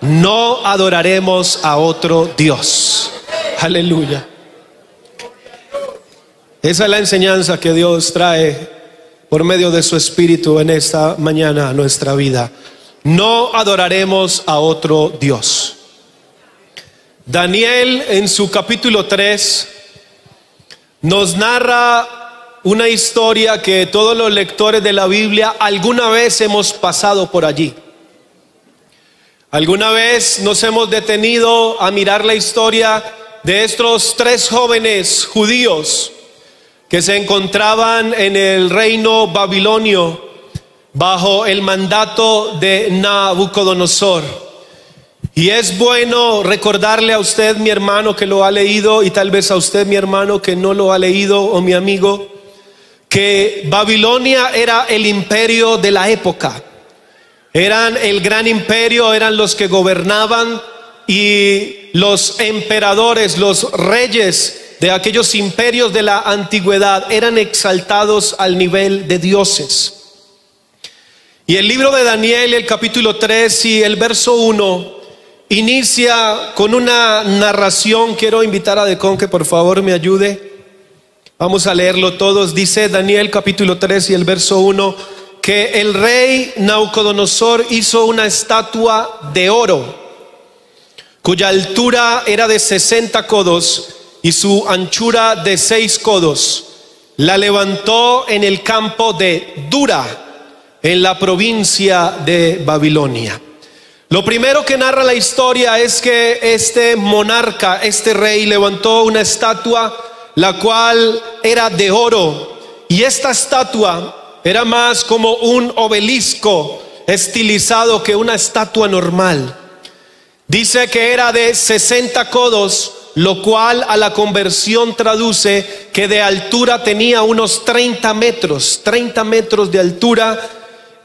no adoraremos a otro Dios. Aleluya. Esa es la enseñanza que Dios trae por medio de su Espíritu en esta mañana a nuestra vida. No adoraremos a otro Dios. Daniel, en su capítulo 3, nos narra una historia que todos los lectores de la Biblia alguna vez hemos pasado por allí. Alguna vez nos hemos detenido a mirar la historia de estos 3 jóvenes judíos que se encontraban en el reino babilonio bajo el mandato de Nabucodonosor. Y es bueno recordarle a usted, mi hermano, que lo ha leído, y tal vez a usted, mi hermano, que no lo ha leído, o mi amigo, que Babilonia era el imperio de la época. Eran el gran imperio, eran los que gobernaban, y los emperadores, los reyes de aquellos imperios de la antigüedad eran exaltados al nivel de dioses. Y el libro de Daniel, el capítulo 3 y el verso 1 inicia con una narración. Quiero invitar a Decon que por favor me ayude. Vamos a leerlo todos. Dice Daniel capítulo 3 y el verso 1 que el rey Nabucodonosor hizo una estatua de oro cuya altura era de 60 codos y su anchura de 6 codos. La levantó en el campo de Dura, en la provincia de Babilonia. Lo primero que narra la historia es que este monarca, este rey, levantó una estatua la cual era de oro, y esta estatua era más como un obelisco estilizado que una estatua normal. Dice que era de 60 codos, lo cual a la conversión traduce que de altura tenía unos 30 metros de altura,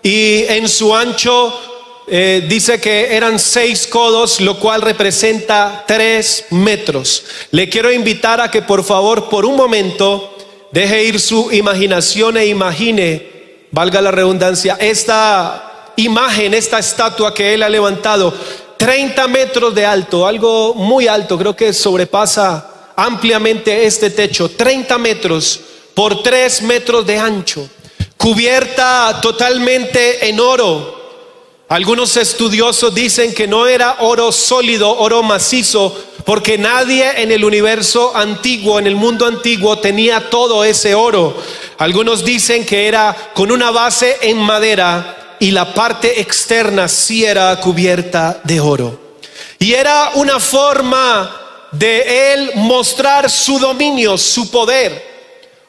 y en su ancho dice que eran 6 codos, lo cual representa 3 metros. Le quiero invitar a que por favor, por un momento, deje ir su imaginación e imagine, valga la redundancia, esta imagen, esta estatua que él ha levantado. 30 metros de alto, algo muy alto, creo que sobrepasa ampliamente este techo. 30 metros por 3 metros de ancho, cubierta totalmente en oro. Algunos estudiosos dicen que no era oro sólido, oro macizo, porque nadie en el universo antiguo, en el mundo antiguo, tenía todo ese oro. Algunos dicen que era con una base en madera, y la parte externa sí era cubierta de oro. Y era una forma de él mostrar su dominio, su poder.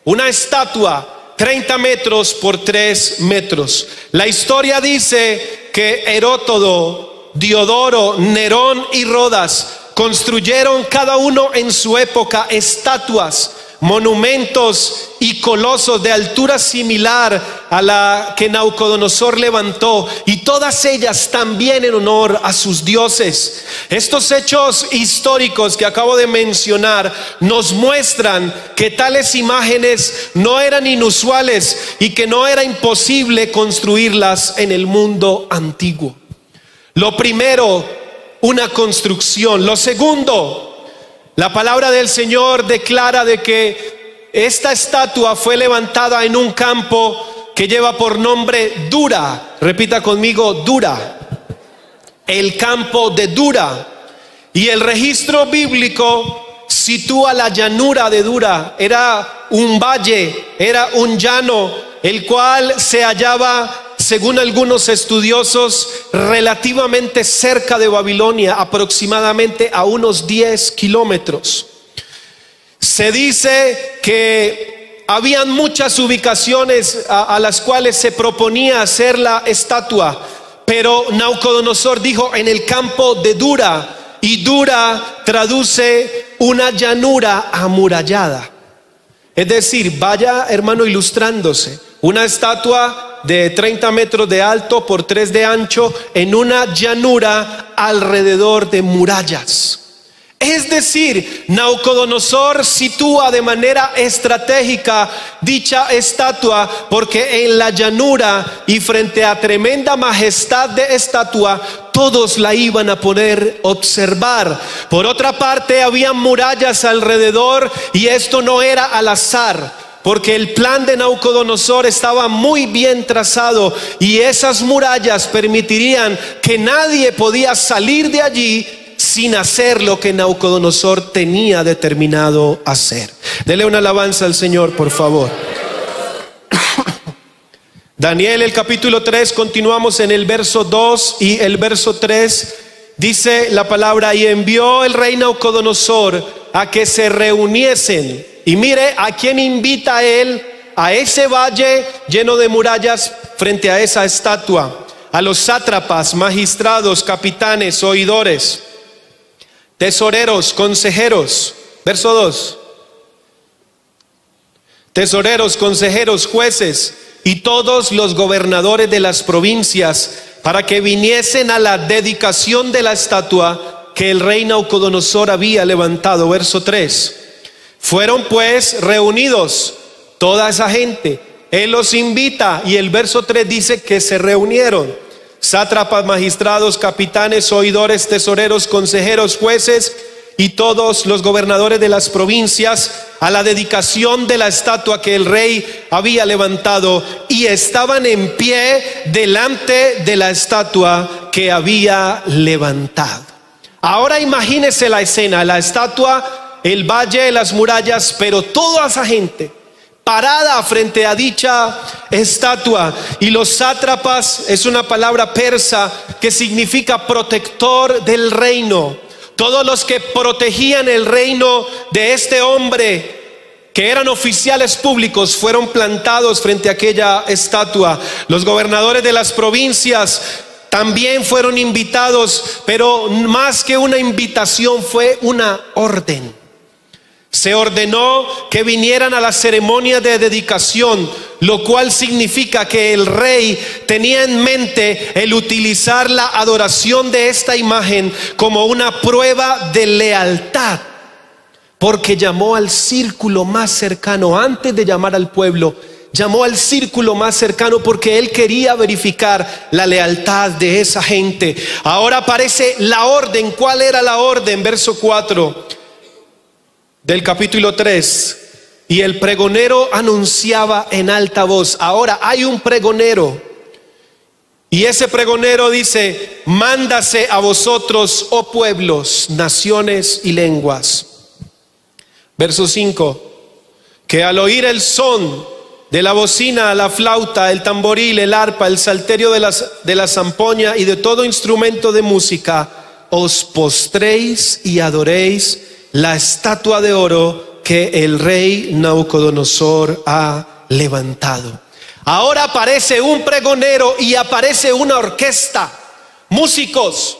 Una estatua 30 metros por 3 metros. La historia dice que Heródoto, Diodoro, Nerón y Rodas construyeron cada uno en su época estatuas, monumentos y colosos de altura similar a la que Nabucodonosor levantó, y todas ellas también en honor a sus dioses. Estos hechos históricos que acabo de mencionar nos muestran que tales imágenes no eran inusuales y que no era imposible construirlas en el mundo antiguo. Lo primero, una construcción. Lo segundo, la palabra del Señor declara de que esta estatua fue levantada en un campo que lleva por nombre Dura. Repita conmigo, Dura. El campo de Dura. Y el registro bíblico sitúa la llanura de Dura. Era un valle, era un llano, el cual se hallaba, según algunos estudiosos, relativamente cerca de Babilonia, aproximadamente a unos 10 kilómetros. Se dice que habían muchas ubicaciones a las cuales se proponía hacer la estatua, pero Nabucodonosor dijo en el campo de Dura, y Dura traduce una llanura amurallada. Es decir, vaya hermano ilustrándose, una estatua de 30 metros de alto por 3 de ancho en una llanura alrededor de murallas. Es decir, Nabucodonosor sitúa de manera estratégica dicha estatua, porque en la llanura y frente a tremenda majestad de estatua, todos la iban a poder observar. Por otra parte, había murallas alrededor, y esto no era al azar, porque el plan de Nabucodonosor estaba muy bien trazado, y esas murallas permitirían que nadie podía salir de allí sin hacer lo que Nabucodonosor tenía determinado hacer. Dele una alabanza al Señor, por favor. Daniel, el capítulo 3, continuamos en el verso 2 y el verso 3. Dice la palabra: y envió el rey Nabucodonosor a que se reuniesen. Y mire a quién invita a él: a ese valle lleno de murallas frente a esa estatua, a los sátrapas, magistrados, capitanes, oidores, tesoreros, consejeros. Verso 2. Tesoreros, consejeros, jueces y todos los gobernadores de las provincias, para que viniesen a la dedicación de la estatua que el rey Nabucodonosor había levantado. Verso 3. Fueron pues reunidos toda esa gente. Él los invita, y el verso 3 dice que se reunieron: sátrapas, magistrados, capitanes, oidores, tesoreros, consejeros, jueces y todos los gobernadores de las provincias, a la dedicación de la estatua que el rey había levantado, y estaban en pie delante de la estatua que había levantado. Ahora imagínese la escena: la estatua, el valle, las murallas, pero toda esa gente parada frente a dicha estatua. Y los sátrapas es una palabra persa que significa protector del reino. Todos los que protegían el reino de este hombre, que eran oficiales públicos, fueron plantados frente a aquella estatua. Los gobernadores de las provincias también fueron invitados, pero más que una invitación, fue una orden. Se ordenó que vinieran a la ceremonia de dedicación, lo cual significa que el rey tenía en mente el utilizar la adoración de esta imagen como una prueba de lealtad, porque llamó al círculo más cercano. Antes de llamar al pueblo, llamó al círculo más cercano, porque él quería verificar la lealtad de esa gente. Ahora aparece la orden. ¿Cuál era la orden? Verso 4 del capítulo 3. Y el pregonero anunciaba en alta voz. Ahora hay un pregonero, y ese pregonero dice: mándase a vosotros, oh pueblos, naciones y lenguas. Verso 5. Que al oír el son de la bocina, la flauta, el tamboril, el arpa, el salterio de la zampoña y de todo instrumento de música, os postréis y adoréis la estatua de oro que el rey Nabucodonosor ha levantado. Ahora aparece un pregonero y aparece una orquesta, músicos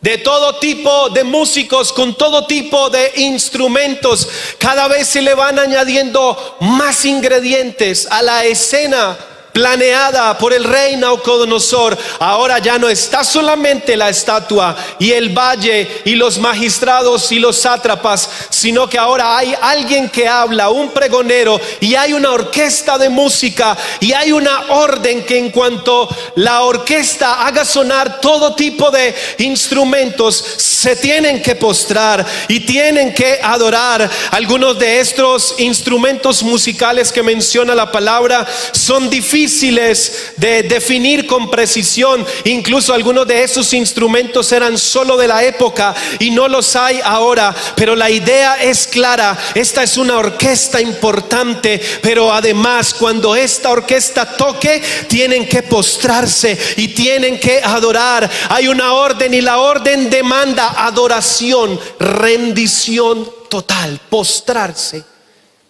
de todo tipo de músicos, con todo tipo de instrumentos. Cada vez se le van añadiendo más ingredientes a la escena planeada por el rey Nabucodonosor. Ahora ya no está solamente la estatua y el valle y los magistrados y los sátrapas, sino que ahora hay alguien que habla, un pregonero, y hay una orquesta de música, y hay una orden que en cuanto la orquesta haga sonar todo tipo de instrumentos, se tienen que postrar y tienen que adorar. Algunos de estos instrumentos musicales que menciona la palabra son difíciles de definir con precisión. Incluso algunos de esos instrumentos eran solo de la época y no los hay ahora, pero la idea es clara. Esta es una orquesta importante, pero además cuando esta orquesta toque, tienen que postrarse y tienen que adorar. Hay una orden, y la orden demanda adoración, rendición total, postrarse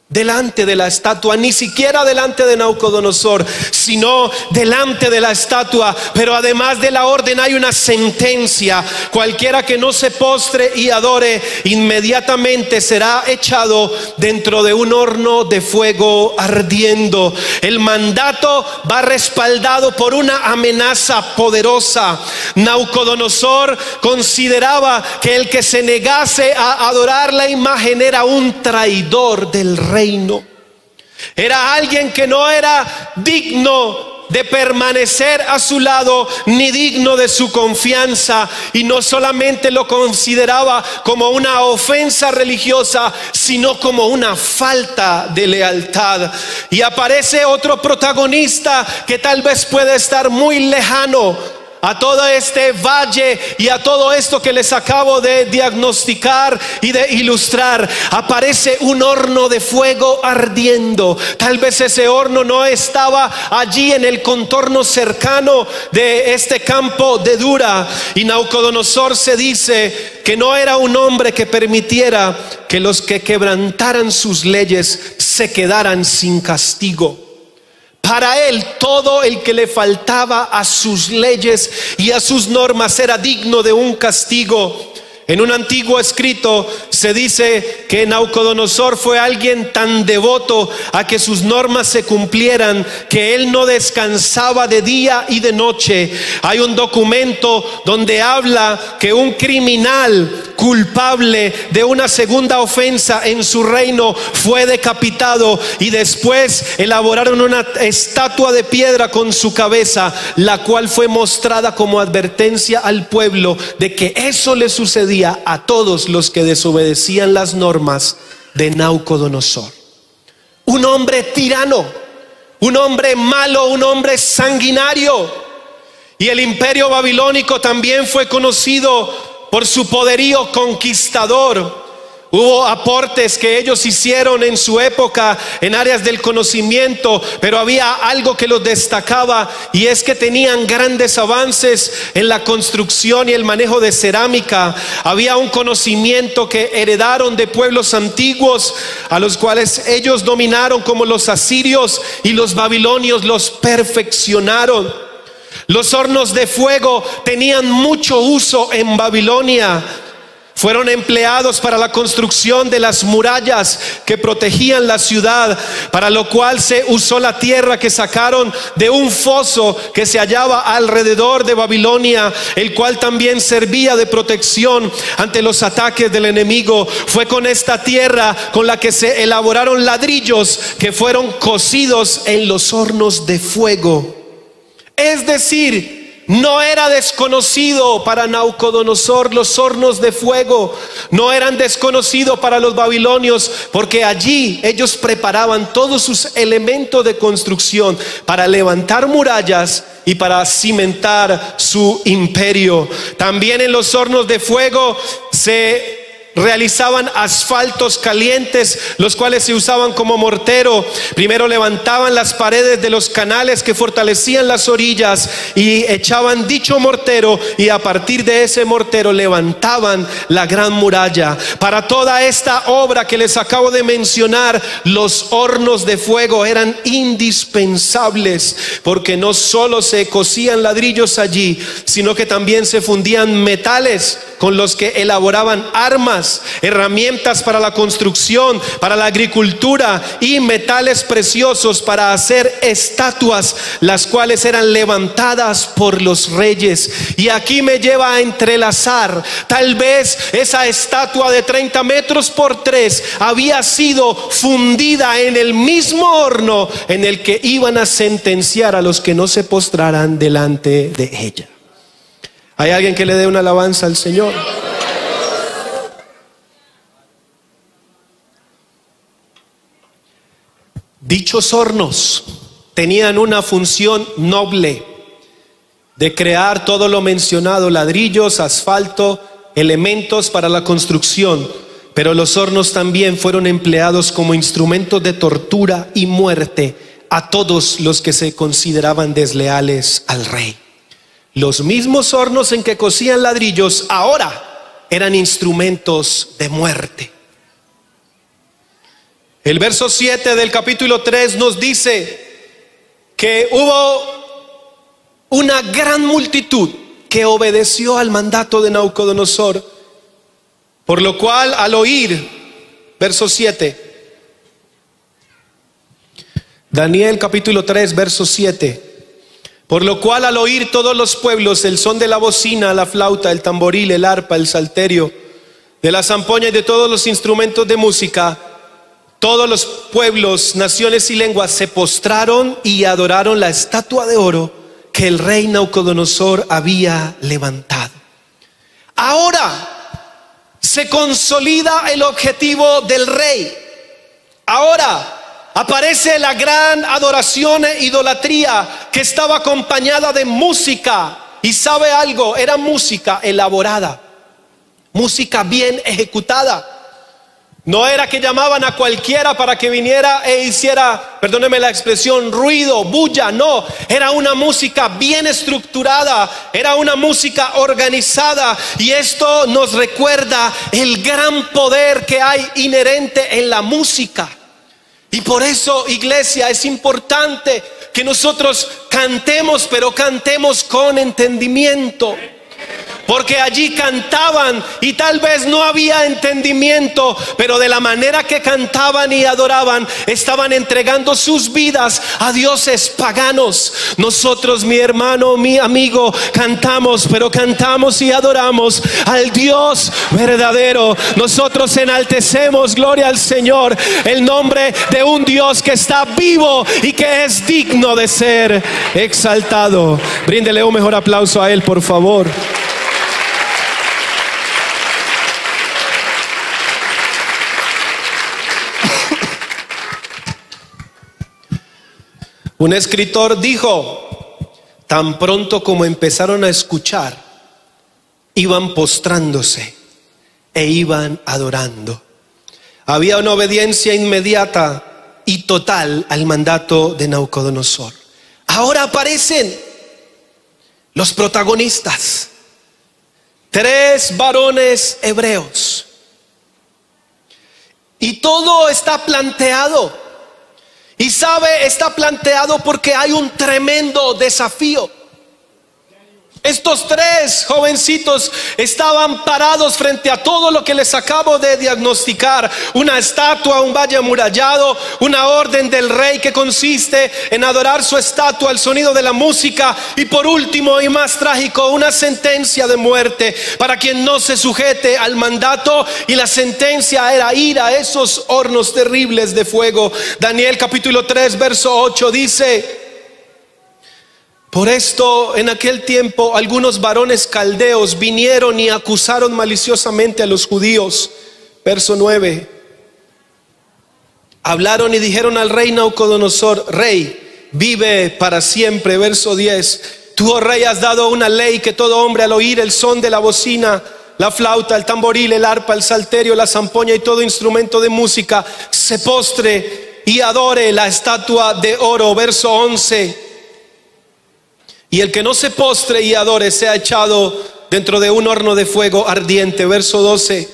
delante de la estatua, ni siquiera delante de Nabucodonosor, sino delante de la estatua. Pero además de la orden hay una sentencia: cualquiera que no se postre y adore, inmediatamente será echado dentro de un horno de fuego ardiendo. El mandato va respaldado por una amenaza poderosa. Nabucodonosor consideraba que el que se negase a adorar la imagen era un traidor del reino. Era alguien que no era digno de permanecer a su lado, ni digno de su confianza. Y no solamente lo consideraba como una ofensa religiosa, sino como una falta de lealtad. Y aparece otro protagonista que tal vez puede estar muy lejano a todo este valle y a todo esto que les acabo de diagnosticar y de ilustrar. Aparece un horno de fuego ardiendo. Tal vez ese horno no estaba allí en el contorno cercano de este campo de Dura. Y Nabucodonosor se dice que no era un hombre que permitiera que los que quebrantaran sus leyes se quedaran sin castigo. Para él, todo el que le faltaba a sus leyes y a sus normas era digno de un castigo. En un antiguo escrito se dice que Nabucodonosor fue alguien tan devoto a que sus normas se cumplieran, que él no descansaba de día y de noche. Hay un documento donde habla que un criminal culpable de una segunda ofensa en su reino fue decapitado, y después elaboraron una estatua de piedra con su cabeza, la cual fue mostrada como advertencia al pueblo de que eso le sucedía a todos los que desobedecían las normas de Nabucodonosor. Un hombre tirano, un hombre malo, un hombre sanguinario. Y el imperio babilónico también fue conocido por su poderío conquistador. Hubo aportes que ellos hicieron en su época en áreas del conocimiento, pero había algo que los destacaba, y es que tenían grandes avances en la construcción y el manejo de cerámica. Había un conocimiento que heredaron de pueblos antiguos, a los cuales ellos dominaron, como los asirios, y los babilonios los perfeccionaron. Los hornos de fuego tenían mucho uso en Babilonia. Fueron empleados para la construcción de las murallas que protegían la ciudad, para lo cual se usó la tierra que sacaron de un foso que se hallaba alrededor de Babilonia, el cual también servía de protección ante los ataques del enemigo. Fue con esta tierra con la que se elaboraron ladrillos que fueron cocidos en los hornos de fuego. Es decir, no era desconocido para Nabucodonosor los hornos de fuego. No eran desconocidos para los babilonios, porque allí ellos preparaban todos sus elementos de construcción para levantar murallas y para cimentar su imperio. También en los hornos de fuego se realizaban asfaltos calientes, los cuales se usaban como mortero. Primero levantaban las paredes de los canales que fortalecían las orillas y echaban dicho mortero, y a partir de ese mortero levantaban la gran muralla. Para toda esta obra que les acabo de mencionar, los hornos de fuego eran indispensables, porque no solo se cocían ladrillos allí, sino que también se fundían metales con los que elaboraban armas, herramientas para la construcción, para la agricultura, y metales preciosos para hacer estatuas, las cuales eran levantadas por los reyes. Y aquí me lleva a entrelazar, tal vez esa estatua de 30 metros por 3 había sido fundida en el mismo horno en el que iban a sentenciar a los que no se postraran delante de ella. ¿Hay alguien que le dé una alabanza al Señor? Dichos hornos tenían una función noble de crear todo lo mencionado: ladrillos, asfalto, elementos para la construcción. Pero los hornos también fueron empleados como instrumentos de tortura y muerte a todos los que se consideraban desleales al rey. Los mismos hornos en que cocían ladrillos ahora eran instrumentos de muerte. El verso 7 del capítulo 3 nos dice que hubo una gran multitud que obedeció al mandato de Nabucodonosor, por lo cual al oír, verso 7, Daniel capítulo 3 verso 7, por lo cual al oír todos los pueblos el son de la bocina, la flauta, el tamboril, el arpa, el salterio, de la zampoña y de todos los instrumentos de música, todos los pueblos, naciones y lenguas se postraron y adoraron la estatua de oro que el rey Nabucodonosor había levantado. Ahora se consolida el objetivo del rey. Ahora aparece la gran adoración e idolatría que estaba acompañada de música. Y sabe algo, era música elaborada, música bien ejecutada. No era que llamaban a cualquiera para que viniera e hiciera, perdóneme la expresión, ruido, bulla. No, era una música bien estructurada, era una música organizada. Y esto nos recuerda el gran poder que hay inherente en la música. Y por eso, iglesia, es importante que nosotros cantemos, pero cantemos con entendimiento. Porque allí cantaban y tal vez no había entendimiento, pero de la manera que cantaban y adoraban, estaban entregando sus vidas a dioses paganos. Nosotros, mi hermano, mi amigo, cantamos, pero cantamos y adoramos al Dios verdadero. Nosotros enaltecemos, gloria al Señor, el nombre de un Dios que está vivo y que es digno de ser exaltado. Bríndele un mejor aplauso a Él, por favor. Un escritor dijo: tan pronto como empezaron a escuchar, iban postrándose e iban adorando. Había una obediencia inmediata y total al mandato de Nabucodonosor. Ahora aparecen los protagonistas, 3 varones hebreos, y todo está planteado. Y sabe, está planteado porque hay un tremendo desafío. Estos 3 jovencitos estaban parados frente a todo lo que les acabo de diagnosticar: una estatua, un valle amurallado, una orden del rey que consiste en adorar su estatua al sonido de la música, y por último y más trágico, una sentencia de muerte para quien no se sujete al mandato. Y la sentencia era ir a esos hornos terribles de fuego. Daniel capítulo 3 verso 8 dice: por esto en aquel tiempo algunos varones caldeos vinieron y acusaron maliciosamente a los judíos. Verso 9. Hablaron y dijeron al rey Nabucodonosor: rey, vive para siempre. Verso 10. Tú, oh rey, has dado una ley que todo hombre al oír el son de la bocina, la flauta, el tamboril, el arpa, el salterio, la zampoña y todo instrumento de música, se postre y adore la estatua de oro. Verso 11. Y el que no se postre y adore sea echado dentro de un horno de fuego ardiente. Verso 12.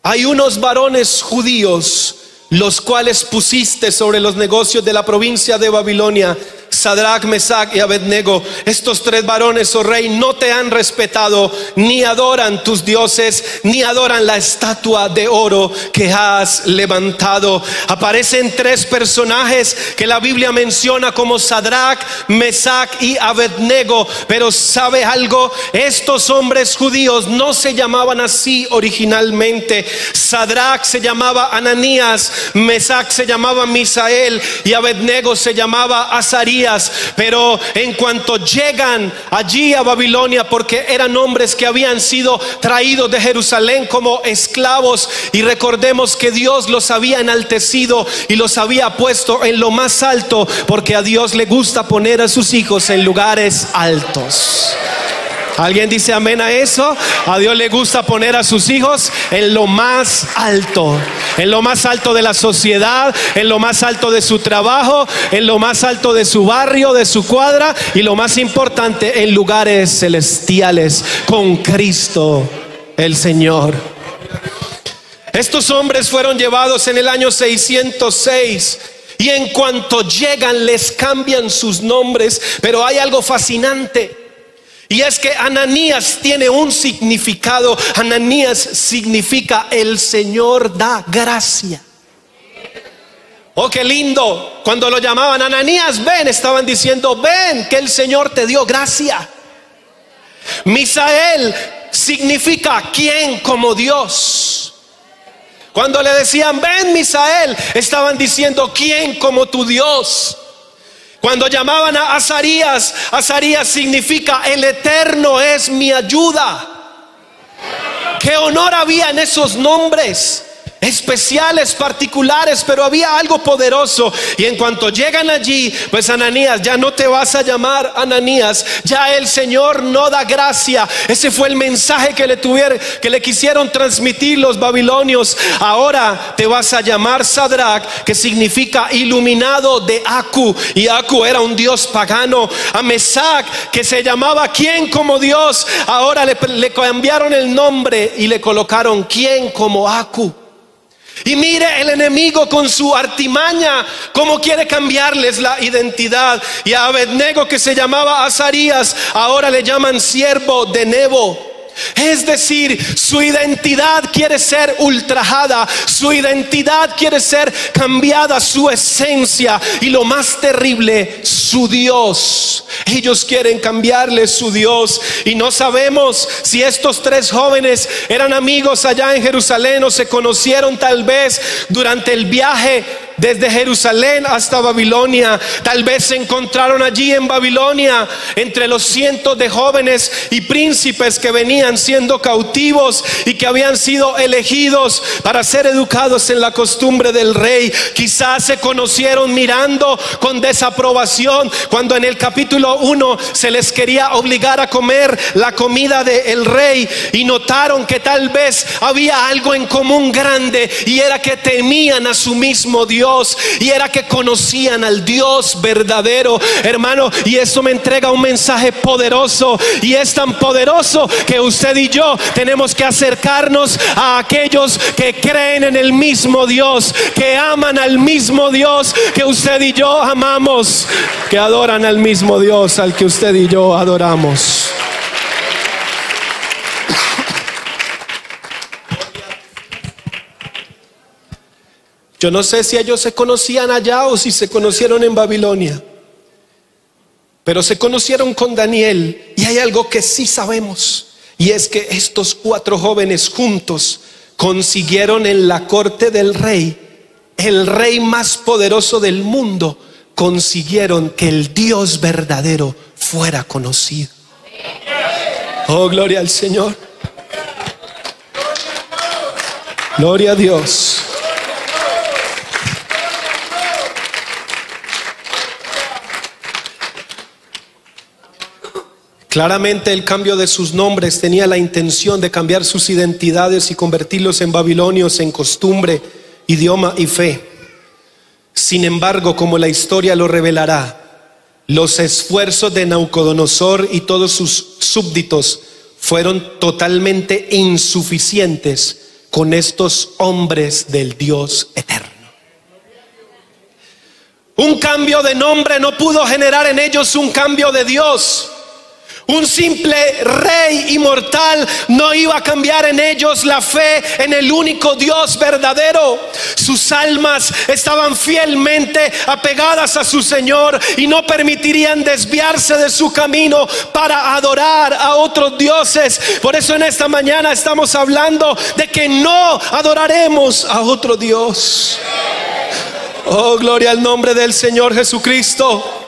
Hay unos varones judíos, los cuales pusiste sobre los negocios de la provincia de Babilonia, Sadrach, Mesach y Abednego. Estos 3 varones, oh rey, no te han respetado, ni adoran tus dioses, ni adoran la estatua de oro que has levantado. Aparecen 3 personajes que la Biblia menciona como Sadrach, Mesach y Abednego. Pero ¿sabe algo? Estos hombres judíos no se llamaban así originalmente. Sadrach se llamaba Ananías, Mesach se llamaba Misael y Abednego se llamaba Azarías. Pero en cuanto llegan allí a Babilonia, porque eran hombres que habían sido traídos de Jerusalén como esclavos, y recordemos que Dios los había enaltecido y los había puesto en lo más alto, porque a Dios le gusta poner a sus hijos en lugares altos. ¿Alguien dice amén a eso? A Dios le gusta poner a sus hijos en lo más alto, en lo más alto de la sociedad, en lo más alto de su trabajo, en lo más alto de su barrio, de su cuadra, y lo más importante, en lugares celestiales con Cristo el Señor. Estos hombres fueron llevados en el año 606. Y en cuanto llegan les cambian sus nombres. Pero hay algo fascinante, y es que Ananías tiene un significado. Ananías significa el Señor da gracia. Oh, qué lindo. Cuando lo llamaban Ananías, ven, estaban diciendo: ven, que el Señor te dio gracia. Misael significa ¿quién como Dios? Cuando le decían, ven Misael, estaban diciendo, ¿quién como tu Dios? Cuando llamaban a Azarías, Azarías significa el Eterno es mi ayuda. Qué honor había en esos nombres especiales, particulares, pero había algo poderoso. Y en cuanto llegan allí, pues Ananías, ya no te vas a llamar Ananías, ya el Señor no da gracia. Ese fue el mensaje que le quisieron transmitir los babilonios. Ahora te vas a llamar Sadrach, que significa iluminado de Aku, y Aku era un dios pagano. A Mesac, que se llamaba ¿quién como Dios? Ahora le cambiaron el nombre y le colocaron ¿quién como Aku? Y mire el enemigo con su artimaña cómo quiere cambiarles la identidad. Y a Abednego, que se llamaba Azarías, ahora le llaman siervo de Nebo. Es decir, su identidad quiere ser ultrajada, su identidad quiere ser cambiada, su esencia, y lo más terrible, su Dios. Ellos quieren cambiarle su Dios. Y no sabemos si estos tres jóvenes eran amigos allá en Jerusalén o se conocieron tal vez durante el viaje desde Jerusalén hasta Babilonia. Tal vez se encontraron allí en Babilonia entre los cientos de jóvenes y príncipes que venían siendo cautivos y que habían sido elegidos para ser educados en la costumbre del rey. Quizás se conocieron mirando con desaprobación cuando en el capítulo 1 se les quería obligar a comer la comida del rey, y notaron que tal vez había algo en común grande, y era que temían a su mismo Dios, y era que conocían al Dios verdadero, hermano. Y eso me entrega un mensaje poderoso, y es tan poderoso que usted y yo tenemos que acercarnos a aquellos que creen en el mismo Dios, que aman al mismo Dios que usted y yo amamos, que adoran al mismo Dios al que usted y yo adoramos. Yo no sé si ellos se conocían allá o si se conocieron en Babilonia, pero se conocieron con Daniel. Y hay algo que sí sabemos, y es que estos cuatro jóvenes juntos consiguieron en la corte del rey, el rey más poderoso del mundo, consiguieron que el Dios verdadero fuera conocido. Oh, gloria al Señor. Gloria a Dios. Claramente el cambio de sus nombres tenía la intención de cambiar sus identidades y convertirlos en babilonios en costumbre, idioma y fe. Sin embargo, como la historia lo revelará, los esfuerzos de Nabucodonosor y todos sus súbditos fueron totalmente insuficientes con estos hombres del Dios eterno. Un cambio de nombre no pudo generar en ellos un cambio de Dios. Un simple rey inmortal no iba a cambiar en ellos la fe en el único Dios verdadero. Sus almas estaban fielmente apegadas a su Señor y no permitirían desviarse de su camino para adorar a otros dioses. Por eso en esta mañana estamos hablando de que no adoraremos a otro Dios. Oh, gloria al nombre del Señor Jesucristo.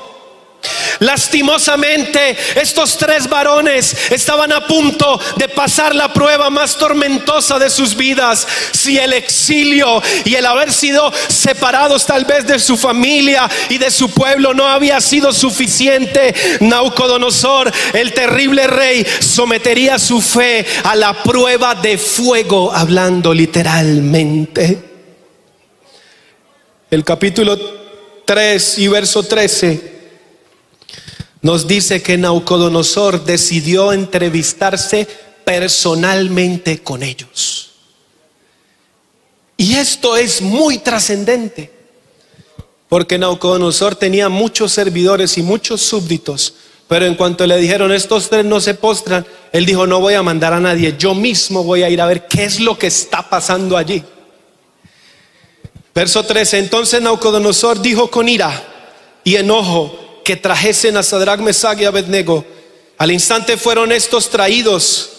Lastimosamente, estos tres varones estaban a punto de pasar la prueba más tormentosa de sus vidas. Si el exilio y el haber sido separados tal vez de su familia y de su pueblo no había sido suficiente, Nabucodonosor, el terrible rey, sometería su fe a la prueba de fuego, hablando literalmente. El capítulo 3 y verso 13 nos dice que Nabucodonosor decidió entrevistarse personalmente con ellos. Y esto es muy trascendente, porque Nabucodonosor tenía muchos servidores y muchos súbditos, pero en cuanto le dijeron estos tres no se postran, él dijo: no voy a mandar a nadie, yo mismo voy a ir a ver qué es lo que está pasando allí. Verso 13: entonces Nabucodonosor dijo con ira y enojo que trajesen a Sadrach, Mesach y Abednego. Al instante fueron estos traídos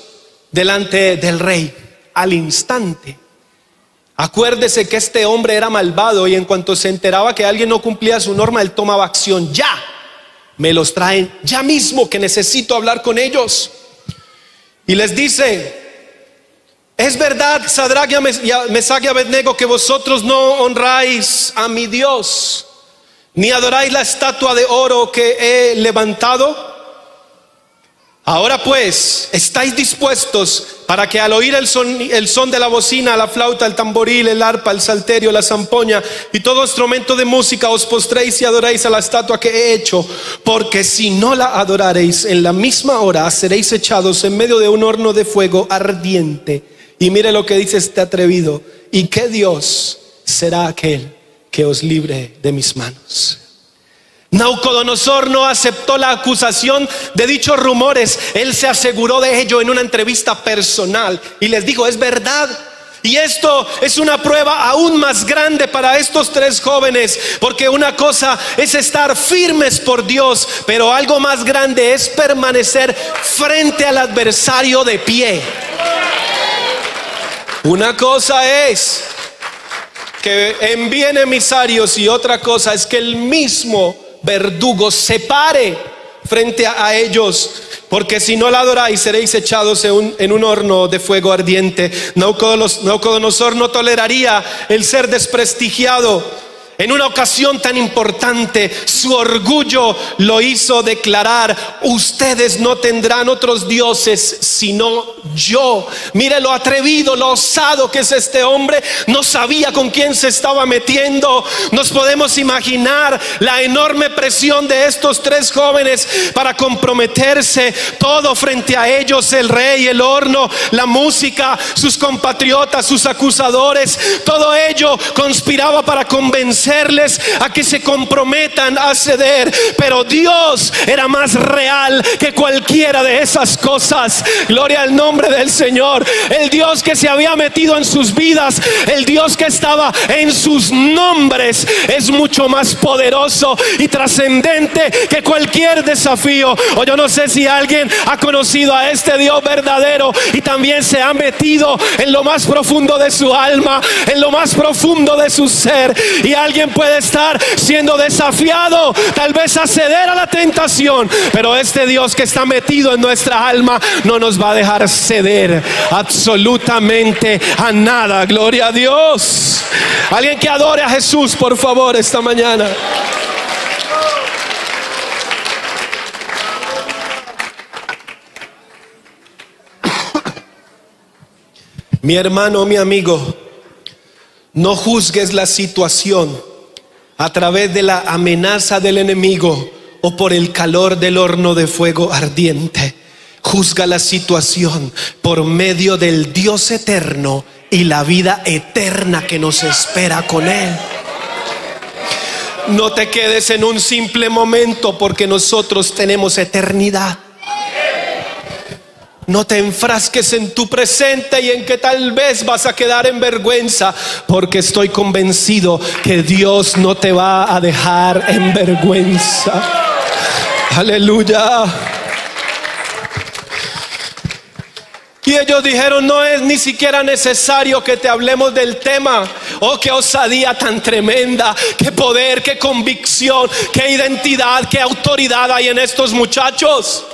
delante del rey. Al instante. Acuérdese que este hombre era malvado y en cuanto se enteraba que alguien no cumplía su norma, él tomaba acción. Ya, me los traen ya mismo, que necesito hablar con ellos. Y les dice: es verdad, Sadrach, Mesach y Abednego, que vosotros no honráis a mi Dios, ni adoráis la estatua de oro que he levantado. Ahora pues, ¿estáis dispuestos para que al oír el son de la bocina, la flauta, el tamboril, el arpa, el salterio, la zampoña y todo instrumento de música, os postréis y adoréis a la estatua que he hecho? Porque si no la adoraréis, en la misma hora seréis echados en medio de un horno de fuego ardiente. Y mire lo que dice este atrevido: ¿y qué Dios será aquel que os libre de mis manos? Nabucodonosor no aceptó la acusación de dichos rumores. Él se aseguró de ello en una entrevista personal y les dijo: es verdad. Y esto es una prueba aún más grande para estos tres jóvenes, porque una cosa es estar firmes por Dios, pero algo más grande es permanecer frente al adversario de pie. Una cosa es que envíen emisarios y otra cosa es que el mismo verdugo se pare frente a ellos, porque si no la adoráis seréis echados en un horno de fuego ardiente. Nabucodonosor no toleraría el ser desprestigiado. En una ocasión tan importante, su orgullo lo hizo declarar: ustedes no tendrán otros dioses sino yo. Mire lo atrevido, lo osado que es este hombre. No sabía con quién se estaba metiendo. Nos podemos imaginar la enorme presión de estos tres jóvenes para comprometerse. Todo frente a ellos: el rey, el horno, la música, sus compatriotas, sus acusadores. Todo ello conspiraba para convencerles a que se comprometan a ceder, pero Dios era más real que cualquiera de esas cosas. Gloria al nombre del Señor. El Dios que se había metido en sus vidas, el Dios que estaba en sus nombres, es mucho más poderoso y trascendente que cualquier desafío. O yo no sé si alguien ha conocido a este Dios verdadero y también se ha metido en lo más profundo de su alma, en lo más profundo de su ser, y alguien puede estar siendo desafiado tal vez a ceder a la tentación, pero este Dios que está metido en nuestra alma no nos va a dejar ceder absolutamente a nada. Gloria a Dios. Alguien que adore a Jesús, por favor, esta mañana. Mi hermano, mi amigo, no juzgues la situación a través de la amenaza del enemigo o por el calor del horno de fuego ardiente. Juzga la situación por medio del Dios eterno y la vida eterna que nos espera con Él. No te quedes en un simple momento, porque nosotros tenemos eternidad. No te enfrasques en tu presente y en que tal vez vas a quedar en vergüenza, porque estoy convencido que Dios no te va a dejar en vergüenza. Aleluya. Y ellos dijeron: no es ni siquiera necesario que te hablemos del tema. Oh, qué osadía tan tremenda, qué poder, qué convicción, qué identidad, qué autoridad hay en estos muchachos.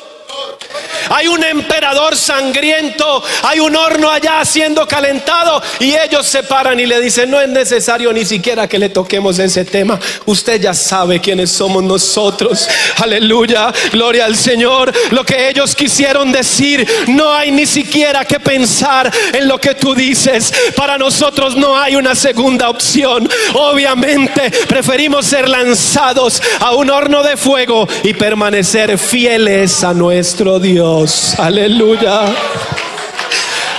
Hay un emperador sangriento, hay un horno allá siendo calentado, y ellos se paran y le dicen: no es necesario ni siquiera que le toquemos ese tema. Usted ya sabe quiénes somos nosotros. Aleluya, gloria al Señor. Lo que ellos quisieron decir: no hay ni siquiera que pensar en lo que tú dices. Para nosotros no hay una segunda opción. Obviamente preferimos ser lanzados a un horno de fuego y permanecer fieles a nuestro Dios. Aleluya.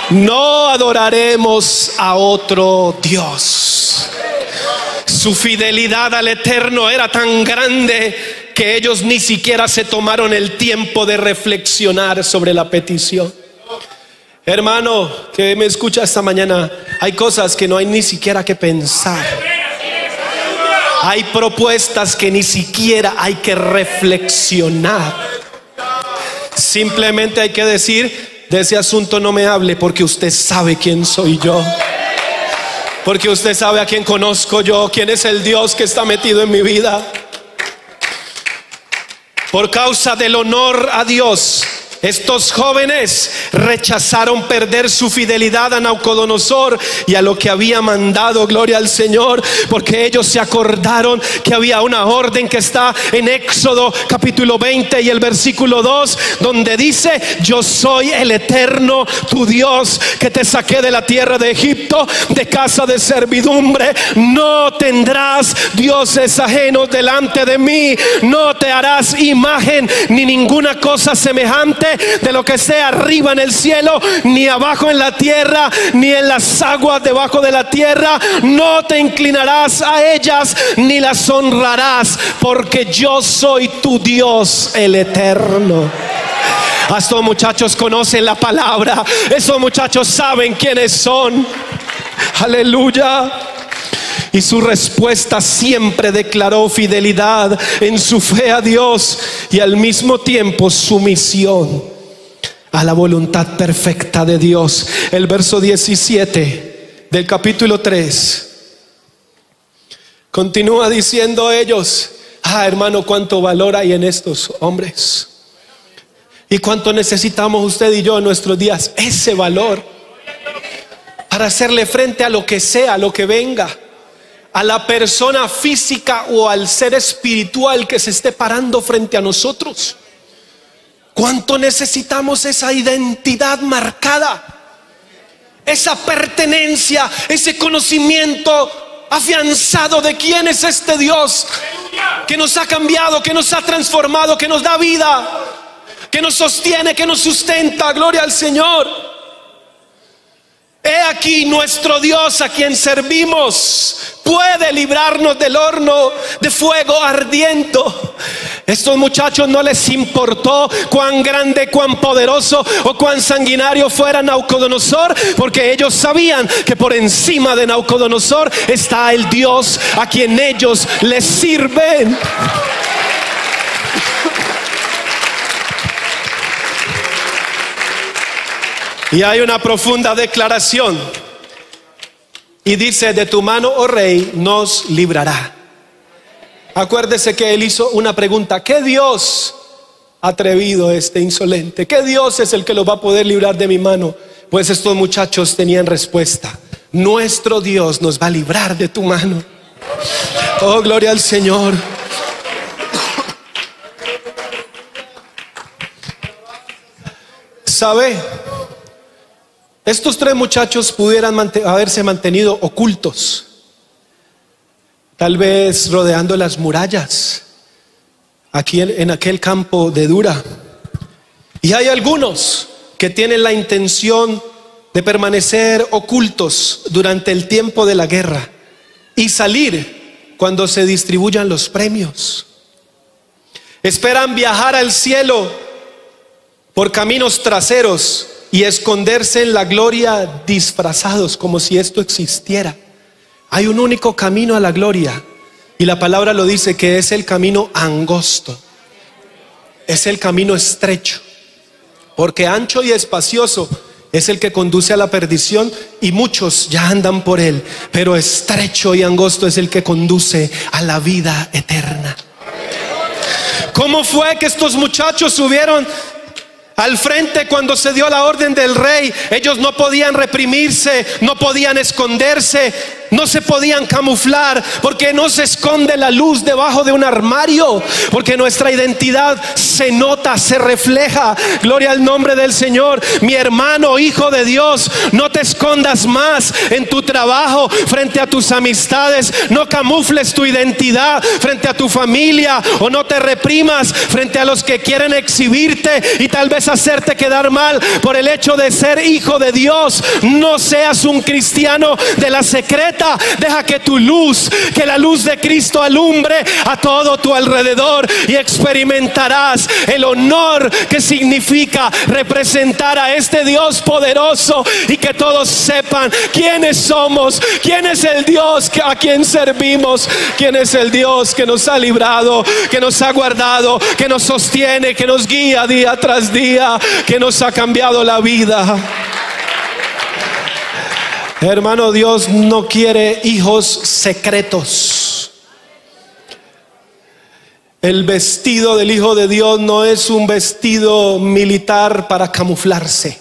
No adoraremos a otro Dios. Su fidelidad al Eterno era tan grande que ellos ni siquiera se tomaron el tiempo de reflexionar sobre la petición. Hermano que me escucha esta mañana, hay cosas que no hay ni siquiera que pensar. Hay propuestas que ni siquiera hay que reflexionar. Simplemente hay que decir: de ese asunto no me hable, porque usted sabe quién soy yo. Porque usted sabe a quién conozco yo, quién es el Dios que está metido en mi vida. Por causa del honor a Dios, estos jóvenes rechazaron perder su fidelidad a Nabucodonosor y a lo que había mandado, gloria al Señor, porque ellos se acordaron que había una orden que está en Éxodo capítulo 20 y el versículo 2, donde dice: yo soy el eterno tu Dios, que te saqué de la tierra de Egipto, de casa de servidumbre. No tendrás dioses ajenos delante de mí, no te harás imagen ni ninguna cosa semejante de lo que esté arriba en el cielo, ni abajo en la tierra, ni en las aguas debajo de la tierra. No te inclinarás a ellas, ni las honrarás, porque yo soy tu Dios, el eterno. Estos muchachos conocen la palabra, esos muchachos saben quiénes son. Aleluya. Y su respuesta siempre declaró fidelidad en su fe a Dios y al mismo tiempo sumisión a la voluntad perfecta de Dios. El verso 17 del capítulo 3 continúa diciendo ellos: hermano, cuánto valor hay en estos hombres, y cuánto necesitamos usted y yo en nuestros días ese valor para hacerle frente a lo que sea, a lo que venga, a la persona física o al ser espiritual que se esté parando frente a nosotros. ¿Cuánto necesitamos esa identidad marcada? Esa pertenencia, ese conocimiento afianzado de quién es este Dios que nos ha cambiado, que nos ha transformado, que nos da vida, que nos sostiene, que nos sustenta. Gloria al Señor. He aquí nuestro Dios, a quien servimos, puede librarnos del horno de fuego ardiente. Estos muchachos no les importó cuán grande, cuán poderoso o cuán sanguinario fuera Nabucodonosor, porque ellos sabían que por encima de Nabucodonosor está el Dios a quien ellos les sirven. Y hay una profunda declaración y dice: de tu mano, oh rey, nos librará. Acuérdese que él hizo una pregunta: ¿qué Dios atrevido este insolente? ¿Qué Dios es el que lo va a poder librar de mi mano? Pues estos muchachos tenían respuesta: nuestro Dios nos va a librar de tu mano. Oh, gloria al Señor. ¿Sabe? Estos tres muchachos pudieran haberse mantenido ocultos, tal vez rodeando las murallas, aquí en aquel campo de Dura. Y hay algunos que tienen la intención de permanecer ocultos durante el tiempo de la guerra y salir cuando se distribuyan los premios. Esperan viajar al cielo por caminos traseros y esconderse en la gloria disfrazados como si esto existiera. Hay un único camino a la gloria, y la palabra lo dice, que es el camino angosto, es el camino estrecho, porque ancho y espacioso es el que conduce a la perdición y muchos ya andan por él, pero estrecho y angosto es el que conduce a la vida eterna. ¿Cómo fue que estos muchachos subieron al frente cuando se dio la orden del rey? Ellos no podían reprimirse, no podían esconderse, no se podían camuflar, porque no se esconde la luz debajo de un armario, porque nuestra identidad se nota, se refleja. Gloria al nombre del Señor. Mi hermano, hijo de Dios, no te escondas más en tu trabajo, frente a tus amistades. No camufles tu identidad frente a tu familia, o no te reprimas frente a los que quieren exhibirte y tal vez hacerte quedar mal por el hecho de ser hijo de Dios. No seas un cristiano de la secreta. Deja que tu luz, que la luz de Cristo alumbre a todo tu alrededor, y experimentarás el honor que significa representar a este Dios poderoso, y que todos sepan quiénes somos, quién es el Dios a quien servimos, quién es el Dios que nos ha librado, que nos ha guardado, que nos sostiene, que nos guía día tras día, que nos ha cambiado la vida. Hermano, Dios no quiere hijos secretos. El vestido del Hijo de Dios no es un vestido militar para camuflarse.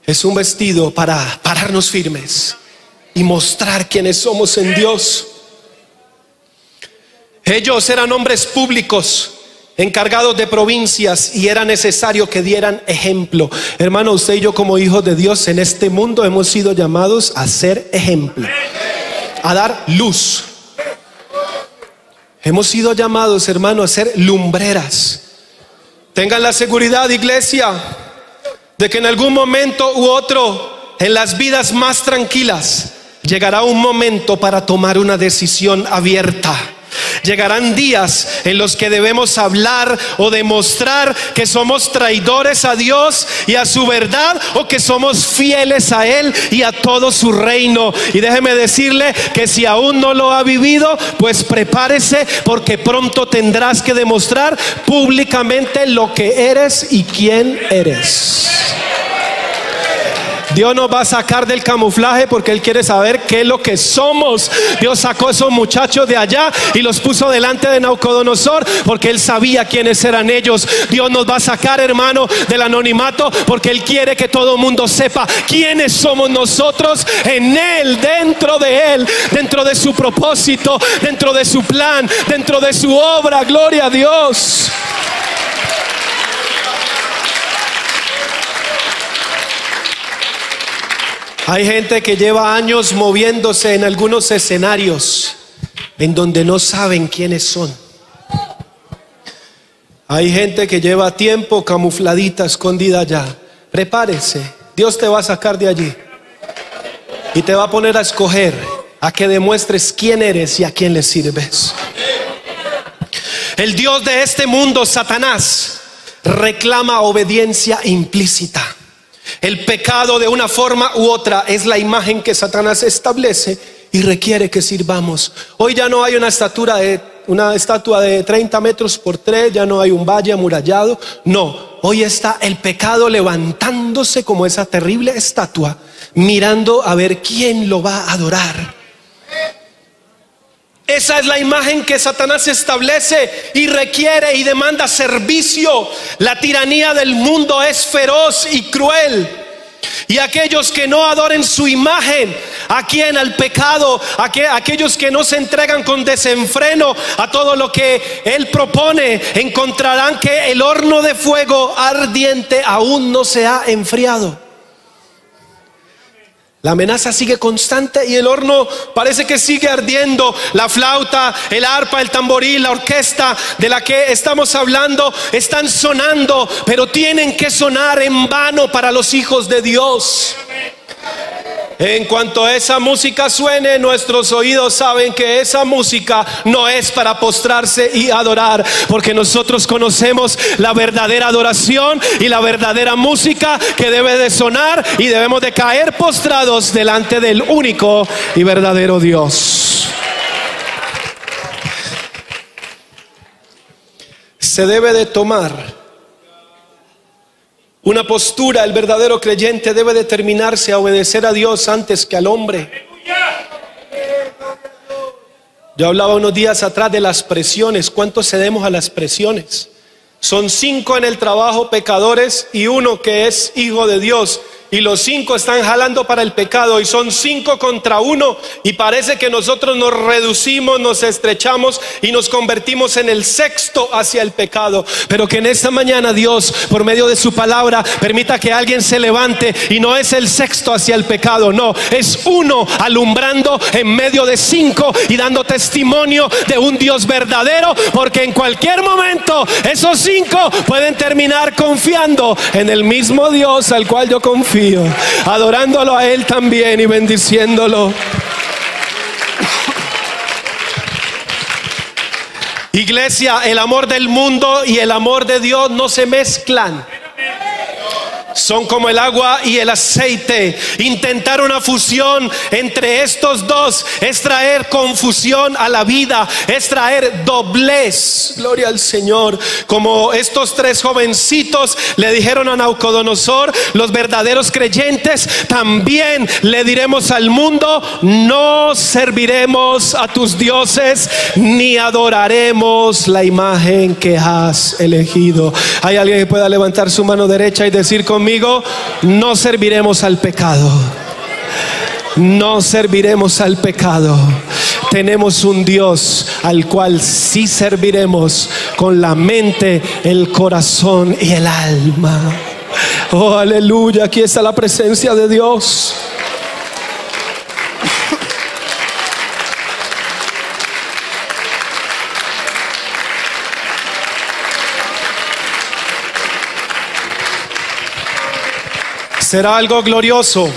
Es un vestido para pararnos firmes y mostrar quiénes somos en Dios. Ellos eran hombres públicos, encargados de provincias, y era necesario que dieran ejemplo. Hermano, usted y yo como hijos de Dios en este mundo hemos sido llamados a ser ejemplo, a dar luz. Hemos sido llamados, hermano, a ser lumbreras. Tengan la seguridad, iglesia, de que en algún momento u otro, en las vidas más tranquilas, llegará un momento para tomar una decisión abierta. Llegarán días en los que debemos hablar o demostrar que somos traidores a Dios y a su verdad, o que somos fieles a Él y a todo su reino. Y déjeme decirle que si aún no lo ha vivido, pues prepárese, porque pronto tendrás que demostrar públicamente lo que eres y quién eres. Dios nos va a sacar del camuflaje porque Él quiere saber qué es lo que somos. Dios sacó a esos muchachos de allá y los puso delante de Nabucodonosor porque Él sabía quiénes eran ellos. Dios nos va a sacar, hermano, del anonimato porque Él quiere que todo el mundo sepa quiénes somos nosotros en Él, dentro de Él, dentro de su propósito, dentro de su plan, dentro de su obra. Gloria a Dios. Hay gente que lleva años moviéndose en algunos escenarios en donde no saben quiénes son. Hay gente que lleva tiempo camufladita, escondida allá. Prepárese, Dios te va a sacar de allí y te va a poner a escoger, a que demuestres quién eres y a quién le sirves. El Dios de este mundo, Satanás, reclama obediencia implícita. El pecado, de una forma u otra, es la imagen que Satanás establece y requiere que sirvamos. Hoy ya no hay una estatua de 30 metros por 3, ya no hay un valle amurallado. No, hoy está el pecado levantándose como esa terrible estatua, mirando a ver quién lo va a adorar. Esa es la imagen que Satanás establece y requiere y demanda servicio. La tiranía del mundo es feroz y cruel. Y aquellos que no adoren su imagen, ¿a quién? Al pecado. Aquellos que no se entregan con desenfreno a todo lo que Él propone, encontrarán que el horno de fuego ardiente aún no se ha enfriado. La amenaza sigue constante y el horno parece que sigue ardiendo. La flauta, el arpa, el tamboril, la orquesta de la que estamos hablando están sonando, pero tienen que sonar en vano para los hijos de Dios. En cuanto esa música suene, nuestros oídos saben que esa música no es para postrarse y adorar, porque nosotros conocemos la verdadera adoración y la verdadera música que debe de sonar, y debemos de caer postrados delante del único y verdadero Dios. Se debe de tomar una postura. El verdadero creyente debe determinarse a obedecer a Dios antes que al hombre. Yo hablaba unos días atrás de las presiones. ¿Cuánto cedemos a las presiones? Son 5 en el trabajo pecadores y 1 que es hijo de Dios, y los 5 están jalando para el pecado, y son 5 contra 1, y parece que nosotros nos reducimos, nos estrechamos y nos convertimos en el sexto hacia el pecado. Pero que en esta mañana Dios, por medio de su palabra, permita que alguien se levante, y no es el sexto hacia el pecado, no, es 1 alumbrando en medio de 5 y dando testimonio de un Dios verdadero, porque en cualquier momento esos 5 pueden terminar confiando en el mismo Dios al cual yo confío, adorándolo a Él también y bendiciéndolo. Iglesia, el amor del mundo y el amor de Dios no se mezclan. Son como el agua y el aceite. Intentar una fusión entre estos dos es traer confusión a la vida, es traer doblez. Gloria al Señor. Como estos tres jovencitos le dijeron a Nabucodonosor, los verdaderos creyentes también le diremos al mundo: no serviremos a tus dioses ni adoraremos la imagen que has elegido. ¿Hay alguien que pueda levantar su mano derecha y decir conmigo: no serviremos al pecado? No serviremos al pecado. Tenemos un Dios al cual sí serviremos con la mente, el corazón y el alma. Oh, aleluya, aquí está la presencia de Dios. Será algo glorioso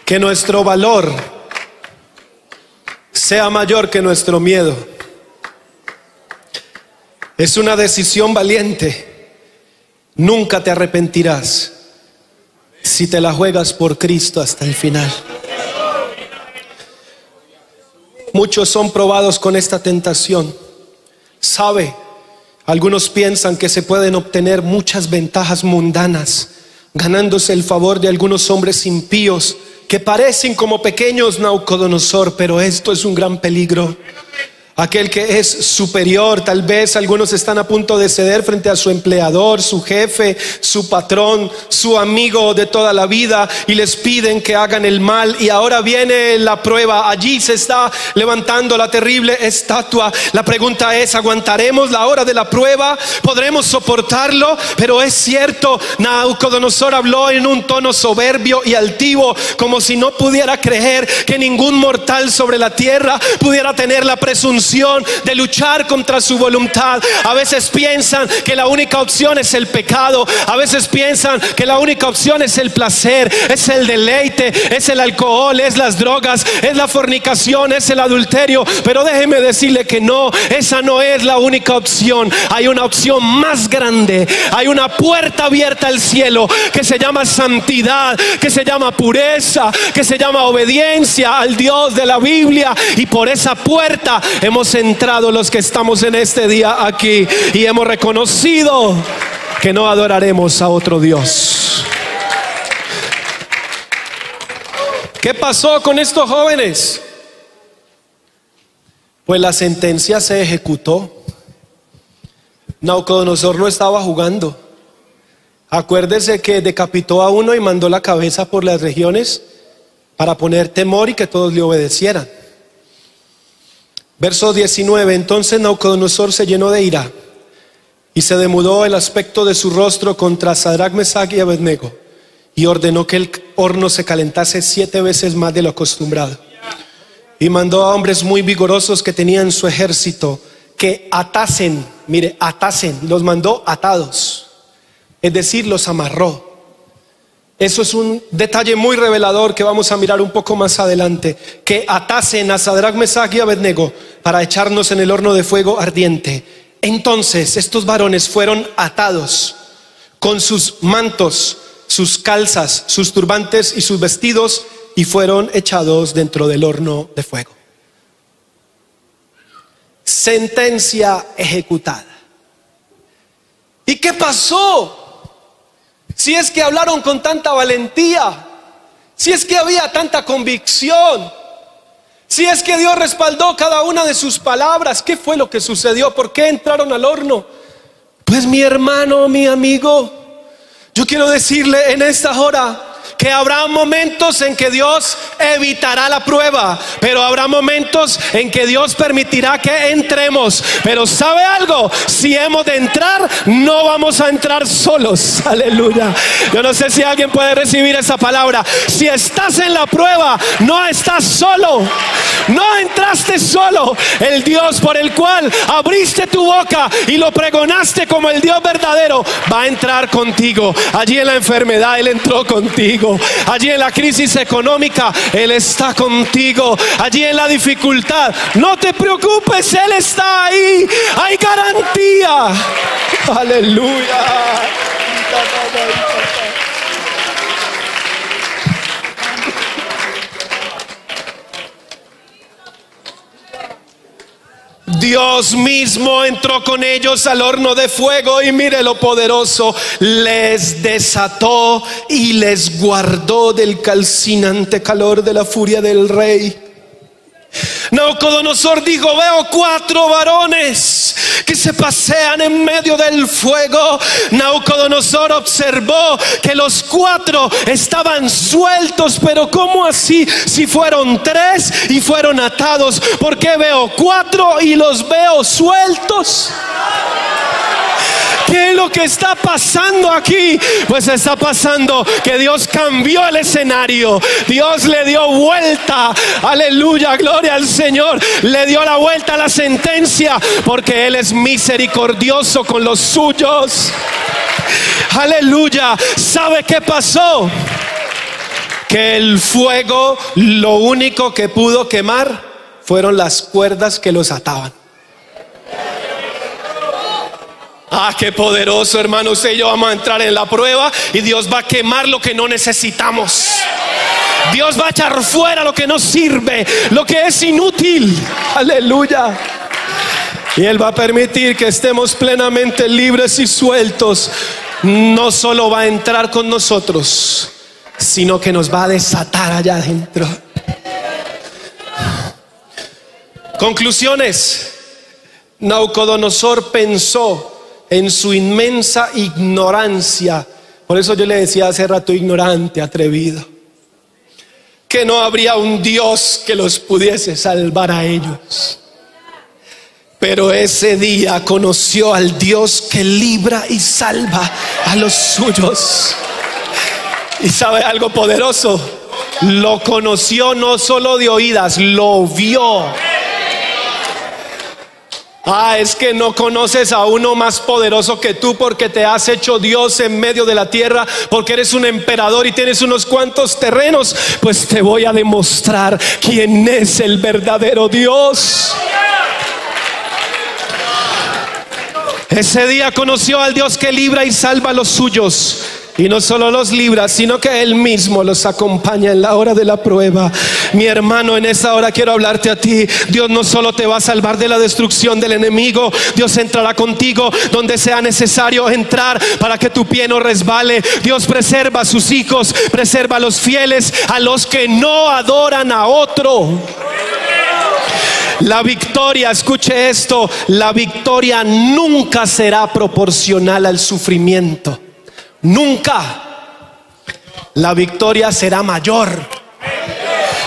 que nuestro valor sea mayor que nuestro miedo. Es una decisión valiente. Nunca te arrepentirás si te la juegas por Cristo hasta el final. Muchos son probados con esta tentación. ¿Sabe? Algunos piensan que se pueden obtener muchas ventajas mundanas ganándose el favor de algunos hombres impíos que parecen como pequeños Nabucodonosor, pero esto es un gran peligro. Aquel que es superior, tal vez algunos están a punto de ceder frente a su empleador, su jefe, su patrón, su amigo de toda la vida, y les piden que hagan el mal. Y ahora viene la prueba. Allí se está levantando la terrible estatua. La pregunta es: ¿aguantaremos la hora de la prueba? ¿Podremos soportarlo? Pero es cierto, Nabucodonosor habló en un tono soberbio y altivo, como si no pudiera creer que ningún mortal sobre la tierra pudiera tener la presunción de luchar contra su voluntad. A veces piensan que la única opción es el pecado. A veces piensan que la única opción es el placer, es el deleite, es el alcohol, es las drogas, es la fornicación, es el adulterio. Pero déjeme decirle que no, esa no es la única opción. Hay una opción más grande. Hay una puerta abierta al cielo que se llama santidad, que se llama pureza, que se llama obediencia al Dios de la Biblia. Y por esa puerta hemos entrado los que estamos en este día aquí, y hemos reconocido que no adoraremos a otro Dios. ¿Qué pasó con estos jóvenes? Pues la sentencia se ejecutó. Nabucodonosor no estaba jugando. Acuérdese que decapitó a uno y mandó la cabeza por las regiones para poner temor y que todos le obedecieran. Verso 19: entonces Nabucodonosor se llenó de ira y se demudó el aspecto de su rostro contra Sadrach, Mesach y Abednego, y ordenó que el horno se calentase 7 veces más de lo acostumbrado. Y mandó a hombres muy vigorosos que tenían su ejército que atasen, mire, atasen, los mandó atados, es decir, los amarró. Eso es un detalle muy revelador que vamos a mirar un poco más adelante. Que atasen a Sadrach, Mesach y Abednego para echarnos en el horno de fuego ardiente. Entonces estos varones fueron atados con sus mantos, sus calzas, sus turbantes y sus vestidos, y fueron echados dentro del horno de fuego. Sentencia ejecutada. ¿Y qué pasó? Si es que hablaron con tanta valentía, si es que había tanta convicción, si es que Dios respaldó cada una de sus palabras, ¿qué fue lo que sucedió? ¿Por qué entraron al horno? Pues mi hermano, mi amigo, yo quiero decirle en esta hora que habrá momentos en que Dios evitará la prueba, pero habrá momentos en que Dios permitirá que entremos. Pero ¿sabe algo? Si hemos de entrar, no vamos a entrar solos. Aleluya. Yo no sé si alguien puede recibir esa palabra. Si estás en la prueba, no estás solo. No entraste solo. El Dios por el cual abriste tu boca y lo pregonaste como el Dios verdadero va a entrar contigo. Allí en la enfermedad Él entró contigo. Allí en la crisis económica Él está contigo. Allí en la dificultad, no te preocupes, Él está ahí. Hay garantía. Aleluya. Dios mismo entró con ellos al horno de fuego y mire lo poderoso, les desató y les guardó del calcinante calor de la furia del rey. Nabucodonosor dijo: veo 4 varones que se pasean en medio del fuego. Nabucodonosor observó que los 4 estaban sueltos, pero ¿cómo así? Si fueron 3 y fueron atados, ¿por qué veo 4 y los veo sueltos? ¿Qué es lo que está pasando aquí? Pues está pasando que Dios cambió el escenario. Dios le dio vuelta. Aleluya, gloria al Señor. Le dio la vuelta a la sentencia, porque Él es misericordioso con los suyos. Aleluya. ¿Sabe qué pasó? Que el fuego, lo único que pudo quemar fueron las cuerdas que los ataban. Ah, qué poderoso, hermano. Usted y yo vamos a entrar en la prueba y Dios va a quemar lo que no necesitamos. Dios va a echar fuera lo que no sirve, lo que es inútil. Aleluya. Y Él va a permitir que estemos plenamente libres y sueltos. No solo va a entrar con nosotros, sino que nos va a desatar allá adentro. Conclusiones. Nabucodonosor pensó en su inmensa ignorancia. Por eso yo le decía hace rato, ignorante, atrevido, que no habría un Dios que los pudiese salvar a ellos. Pero ese día conoció al Dios que libra y salva a los suyos. Y sabe algo poderoso, lo conoció no solo de oídas, lo vio. Ah, es que no conoces a uno más poderoso que tú, porque te has hecho Dios en medio de la tierra, porque eres un emperador y tienes unos cuantos terrenos. Pues te voy a demostrar quién es el verdadero Dios. Ese día conoció al Dios que libra y salva a los suyos. Y no solo los libra, sino que Él mismo los acompaña en la hora de la prueba. Mi hermano, en esta hora quiero hablarte a ti. Dios no solo te va a salvar de la destrucción del enemigo, Dios entrará contigo donde sea necesario entrar para que tu pie no resbale. Dios preserva a sus hijos, preserva a los fieles, a los que no adoran a otro. La victoria, escuche esto, la victoria nunca será proporcional al sufrimiento. Nunca. La victoria será mayor,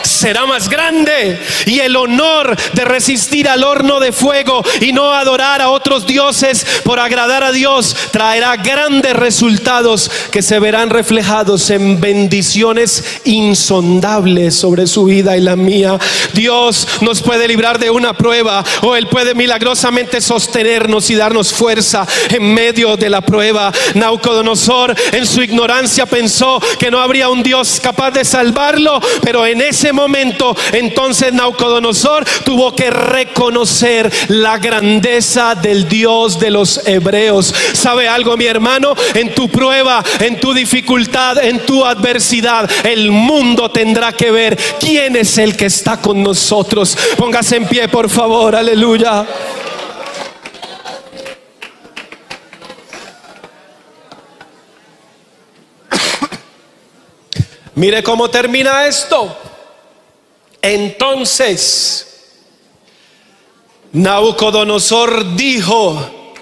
será más grande. Y el honor de resistir al horno de fuego y no adorar a otros dioses por agradar a Dios traerá grandes resultados que se verán reflejados en bendiciones insondables sobre su vida y la mía. Dios nos puede librar de una prueba, o Él puede milagrosamente sostenernos y darnos fuerza en medio de la prueba. Nabucodonosor en su ignorancia pensó que no habría un Dios capaz de salvarlo, pero en ese momento entonces Nabucodonosor tuvo que reconocer la grandeza del Dios de los hebreos. ¿Sabe algo, mi hermano? En tu prueba, en tu dificultad, en tu adversidad, el mundo tendrá que ver quién es el que está con nosotros. Póngase en pie, por favor. Aleluya. Mire cómo termina esto. Entonces Nabucodonosor dijo: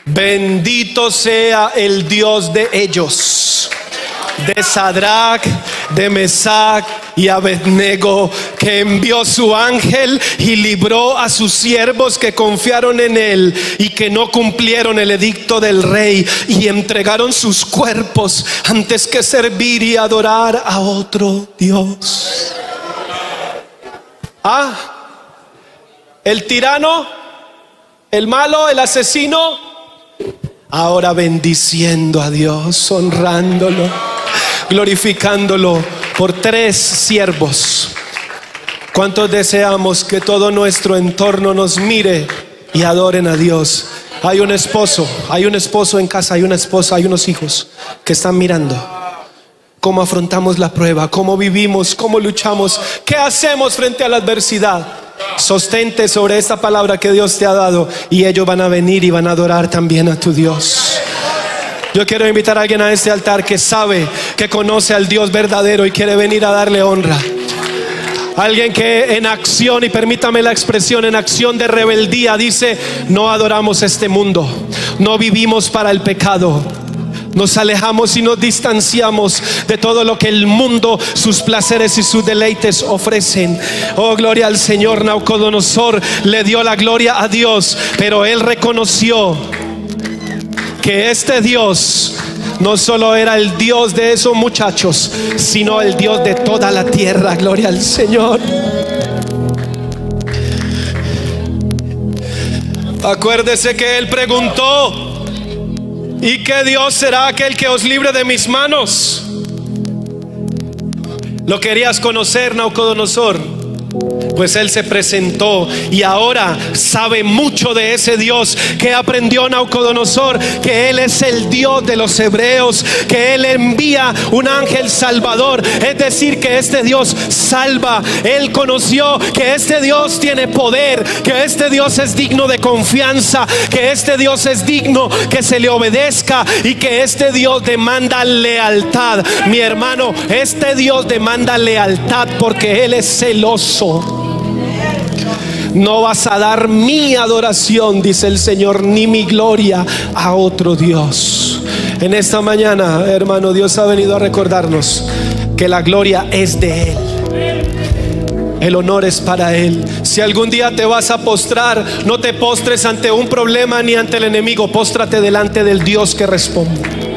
bendito sea el Dios de ellos, de Sadrach, de Mesach y Abednego, que envió su ángel y libró a sus siervos que confiaron en él y que no cumplieron el edicto del rey y entregaron sus cuerpos antes que servir y adorar a otro Dios. Ah, el tirano, el malo, el asesino, ahora bendiciendo a Dios, honrándolo, glorificándolo por 3 siervos. ¿Cuántos deseamos que todo nuestro entorno nos mire y adoren a Dios? Hay un esposo en casa, hay una esposa, hay unos hijos que están mirando cómo afrontamos la prueba, cómo vivimos, cómo luchamos, qué hacemos frente a la adversidad. Sostente sobre esta palabra que Dios te ha dado y ellos van a venir y van a adorar también a tu Dios. Yo quiero invitar a alguien a este altar que sabe, que conoce al Dios verdadero y quiere venir a darle honra. Alguien que en acción, y permítame la expresión, en acción de rebeldía dice: no adoramos este mundo, no vivimos para el pecado, nos alejamos y nos distanciamos de todo lo que el mundo, sus placeres y sus deleites ofrecen. Oh, gloria al Señor. Nabucodonosor le dio la gloria a Dios, pero él reconoció que este Dios no solo era el Dios de esos muchachos, sino el Dios de toda la tierra. Gloria al Señor. Acuérdese que él preguntó: ¿y qué Dios será aquel que os libre de mis manos? ¿Lo querías conocer, Nabucodonosor? Pues él se presentó y ahora sabe mucho de ese Dios. Que aprendió Nabucodonosor: que él es el Dios de los hebreos, que él envía un ángel salvador, es decir, que este Dios salva. Él conoció que este Dios tiene poder, que este Dios es digno de confianza, que este Dios es digno que se le obedezca y que este Dios demanda lealtad. Mi hermano, este Dios demanda lealtad porque él es celoso. No vas a dar mi adoración, dice el Señor, ni mi gloria a otro Dios. En esta mañana, hermano, Dios ha venido a recordarnos que la gloria es de Él, el honor es para Él. Si algún día te vas a postrar, no te postres ante un problema ni ante el enemigo, póstrate delante del Dios que responde.